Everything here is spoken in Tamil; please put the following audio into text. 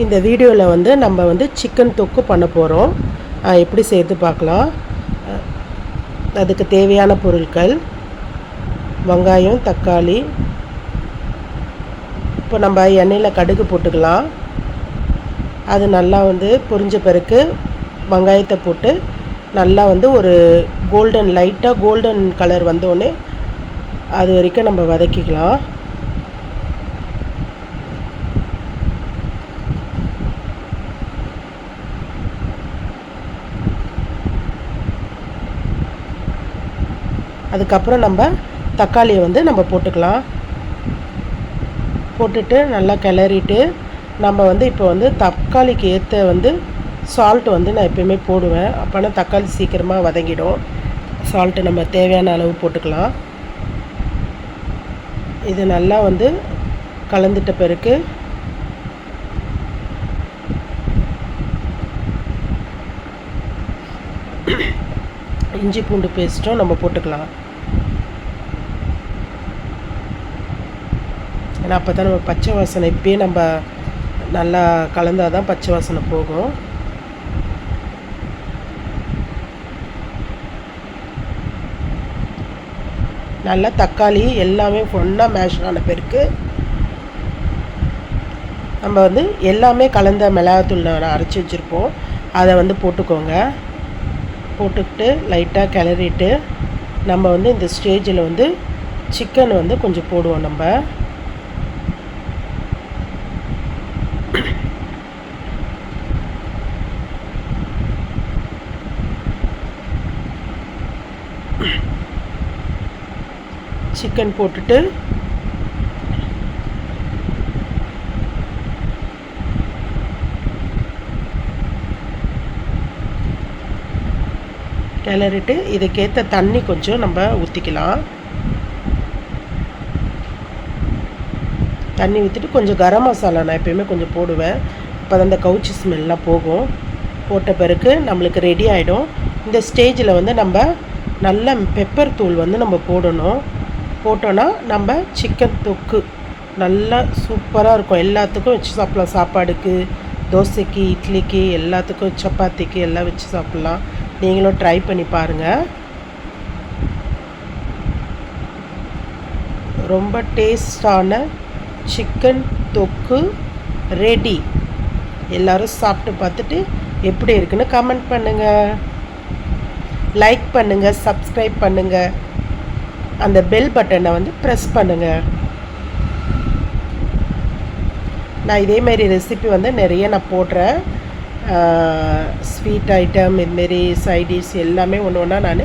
இந்த வீடியோவில் வந்து நம்ம வந்து சிக்கன் தொக்கு பண்ண போகிறோம். எப்படி செய்து பார்க்கலாம். அதுக்கு தேவையான பொருட்கள் வெங்காயம், தக்காளி. இப்போ நம்ம எண்ணெயில் கடுகு போட்டுக்கலாம். அது நல்லா வந்து பொரிஞ்ச பிறகு வெங்காயத்தை போட்டு நல்லா வந்து ஒரு லைட்டாக கோல்டன் கலர் வந்தோடனே அது வரைக்கும் நம்ம வதக்கிக்கலாம். அதுக்கப்புறம் நம்ம தக்காளியை வந்து நம்ம போட்டுக்கலாம். போட்டுட்டு நல்லா கிளறிட்டு நம்ம வந்து இப்போ வந்து தக்காளிக்கு ஏற்ற வந்து சால்ட் வந்து நான் எப்பயுமே போடுவேன். அப்போனா தக்காளி சீக்கிரமாக வதங்கிடும். சால்ட்டு நம்ம தேவையான அளவு போட்டுக்கலாம். இது நல்லா வந்து கலந்துட்ட பிறகு இஞ்சி பூண்டு பேஸ்ட்டும் நம்ம போட்டுக்கலாம். ஏன்னா அப்போ தான் நம்ம பச்சை வாசனை இப்போயே நம்ம நல்லா கலந்தால் தான் பச்சை வாசனை போகும். நல்லா தக்காளி எல்லாமே ஒன்றா மேஷ் ஆன பிறகு நம்ம வந்து எல்லாமே கலந்த மிளகாத்தூள் அரைச்சி வச்சுருப்போம், அதை வந்து போட்டுக்கோங்க. போட்டுக்கிட்டு லைட்டாக கிளறிட்டு நம்ம வந்து இந்த ஸ்டேஜில் வந்து சிக்கன் வந்து கொஞ்சம் போடுவோம். நம்ம சிக்கன் போட்டுட்டு கிளறிட்டு இதுக்கேற்ற தண்ணி கொஞ்சம் நம்ம ஊற்றிக்கலாம். தண்ணி ஊற்றிட்டு கொஞ்சம் கரம் மசாலா நான் எப்பயுமே கொஞ்சம் போடுவேன். அப்போ தான் அந்த கவுச்சி ஸ்மெல்லாம் போகும். போட்ட பிறகு நம்மளுக்கு ரெடி ஆகிடும். இந்த ஸ்டேஜில் வந்து நம்ம நல்ல பெப்பர் தூள் வந்து நம்ம போடணும். போட்டோன்னா நம்ம சிக்கன் தொக்கு நல்லா சூப்பராக இருக்கும். எல்லாத்துக்கும் வச்சு சாப்பிட்லாம். சாப்பாடுக்கு, தோசைக்கு, இட்லிக்கு, எல்லாத்துக்கும், சப்பாத்திக்கு எல்லாம் வச்சு சாப்பிட்லாம். நீங்களும் ட்ரை பண்ணி பாருங்கள். ரொம்ப டேஸ்டான சிக்கன் தொக்கு ரெடி. எல்லோரும் சாப்பிட்டு பார்த்துட்டு எப்படி இருக்குன்னு கமெண்ட் பண்ணுங்கள், லைக் பண்ணுங்கள், சப்ஸ்கிரைப் பண்ணுங்கள், அந்த பெல் பட்டனை வந்து ப்ரெஸ் பண்ணுங்கள். நான் இதேமாரி ரெசிபி வந்து நிறைய நான் போடுறேன். ஸ்வீட் ஐட்டம் இதுமாரி சைடிஷ் எல்லாமே ஒன்று ஒன்றா நான்